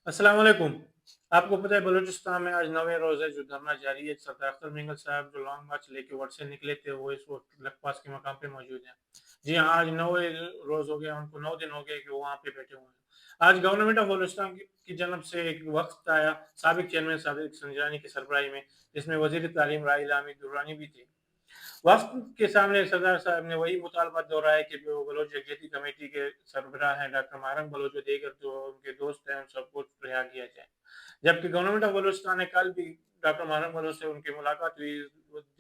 अस्सलाम वालेकुम। आपको पता है बलूचिस्तान में आज 9वें रोज़ है जो धरना जारी है। सरदार अख्तर मेंगल साहब जो लॉन्ग मार्च लेके वट से निकले थे वो इस वक्त लखपास के मकाम पे मौजूद हैं। जी हाँ, आज 9वें रोज़ हो गया, उनको 9 दिन हो गए कि वो वहाँ पे बैठे हुए हैं। आज गवर्नमेंट ऑफ बलूचिस्तान की जानब से एक वक़्त आया साबिक चेयरमैन सादिक संजरानी की सरबराही में, जिसमें वज़ीर तालीम राहिला हमीद दुर्रानी भी थे। वफ़्द के सामने सरदार साहब ने वही मुतालबा दोहराया कि जो बलोच यकजहती कमेटी के सरबराह हैं डॉक्टर मारंग बलोच व दीगर जो उनके दोस्त हैं, उन सबको रिहा किया जाए। जबकि गवर्नमेंट ऑफ बलूचिस्तान ने कल भी डॉक्टर मारंग बलोच से उनकी मुलाकात हुई,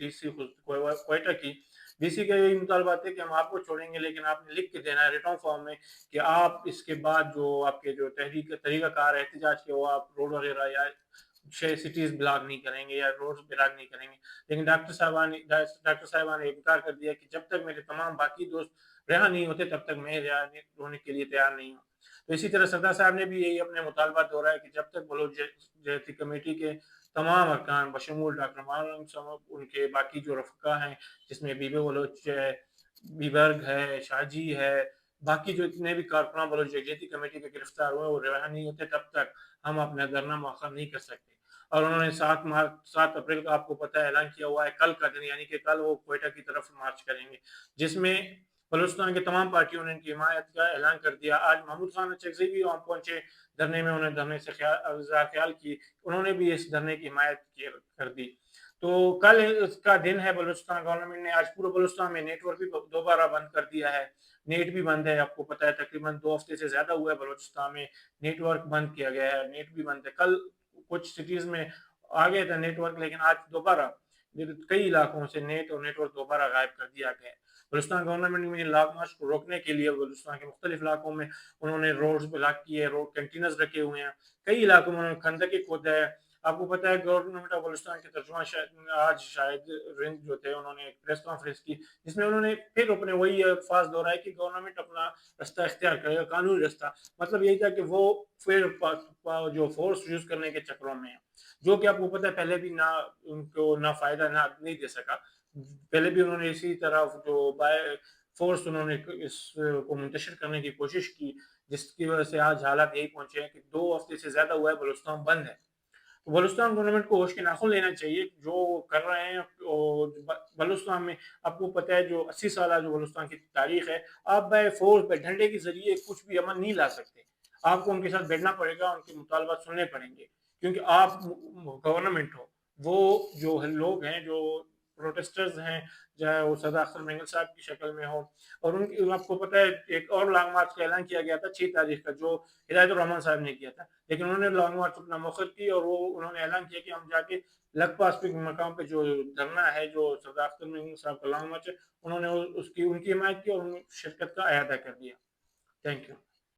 डीसी क्वेटा की। डीसी का यही मुतालबा था कि हम आपको छोड़ेंगे, लेकिन आपने लिख के देना है रिटर्न फॉर्म में कि आप इसके बाद जो आपके जो तरीक़ाकार है एहतजाज के, वो आप रोड वगैरह या सिटीज़ ब्लॉक नहीं करेंगे या रोड्स ब्लॉक नहीं करेंगे। लेकिन डॉक्टर साहिबा ने इनकार कर दिया कि जब तक मेरे तमाम बाकी दोस्त रिहा नहीं होते तब तक मैं रिहा होने के लिए तैयार नहीं हूँ। तो इसी तरह सरदार साहब ने भी यही अपने मुतालबा दोहराया कि जब तक बलोच जयती कमेटी के तमाम अरकान बशमूल डॉक्टर मारंग साहब, उनके बाकी जो रफ़का हैं, जिसमें बीबी बलोच है, बीबर्ग है, शाहजी है, बाकी जो इतने भी कारकुनान बलोच यकजहती कमेटी के गिरफ्तार हुए वो रिहा नहीं होते तब तक हम अपना धरना मौखर नहीं कर सकते। और उन्होंने 7 अप्रैल को आपको पता है ऐलान किया हुआ है, कल का दिन यानी कि कल वो क्वेटा की तरफ मार्च करेंगे, जिसमें बलूचिस्तान की तमाम पार्टियों ने इनकी हिमायत का ऐलान कर दिया। आज महमूद खान अचकज़ई भी वहाँ पहुंचे धरने में, उन्होंने धरने से इज़हार ख्याल की, उन्होंने भी इस धरने की हिमायत कर दी। तो कल इसका दिन है। बलूचिस्तान गवर्नमेंट ने आज पूरे बलूचिस्तान में नेटवर्क भी दोबारा बंद कर दिया है। नेट भी बंद है, आपको पता है तकरीबन 2 हफ्ते से ज़्यादा हुआ है बलूचिस्तान में नेटवर्क बंद किया गया है, नेट भी बंद है। कल कुछ सिटीज़ में आ गया था नेटवर्क, लेकिन आज दोबारा कई इलाकों से नेट और नेटवर्क दोबारा गायब कर दिया गया है। बलूचिस्तान गवर्नमेंट ने लॉन्ग मार्च को रोकने के लिए बलूचिस्तान के मुख्तलिफ इलाकों में उन्होंने रोड्स ब्लॉक किए, रोड कंटेनर्स रखे हुए हैं, कई इलाकों में उन्होंने खंदकें खोदा है। आपको पता है गवर्नमेंट ऑफ बलूचिस्तान के तर्जुमान आज शायद रिंद जो थे उन्होंने एक प्रेस कॉन्फ्रेंस की, जिसमें उन्होंने फिर अपने वही अल्फाज दोहराए कि गवर्नमेंट अपना रास्ता इख्तियार करेगा, कानूनी रास्ता। मतलब यही था कि वो फिर जो फोर्स यूज करने के चक्रों में है, जो कि आपको पता है पहले भी ना उनको ना फायदा ना नहीं दे सका। पहले भी उन्होंने इसी तरह जो बाय फोर्स उन्होंने इसको मुंतशिर करने की कोशिश की, जिसकी वजह से आज हालात यही पहुंचे हैं कि 2 हफ्ते से ज्यादा हुआ है बलूचिस्तान बंद है। तो बलूचिस्तान गवर्नमेंट को होश के नाखुन लेना चाहिए जो वो कर रहे हैं। और बलूचिस्तान में आपको पता है जो 80 साल जो बलूचिस्तान की तारीख है, आप बाय फोर्स बाय डंडे के जरिए कुछ भी अमन नहीं ला सकते। आपको उनके साथ बैठना पड़ेगा, उनके मुतालबात सुनने पड़ेंगे, क्योंकि आप गवर्नमेंट हो। वो जो लोग हैं जो प्रोटेस्टर्स हैं, चाहे वो सरदार अख्तर मेंगल साहब की शक्ल में हो, और उनकी आपको पता है एक और लॉन्ग मार्च का ऐलान किया गया था 6 तारीख का, जो हिदायतुर रहमान साहब ने किया था। लेकिन उन्होंने लॉन्ग मार्च अपना मौखर की और वो उन्होंने ऐलान किया कि हम जाके लखपास पे मकाम पे जो धरना है, जो सरदार अख्तर मेंगल साहब का लॉन्ग मार्च है, उन्होंने उसकी उनकी हिमायत की और शिरकत का अयादा कर दिया। Thank you.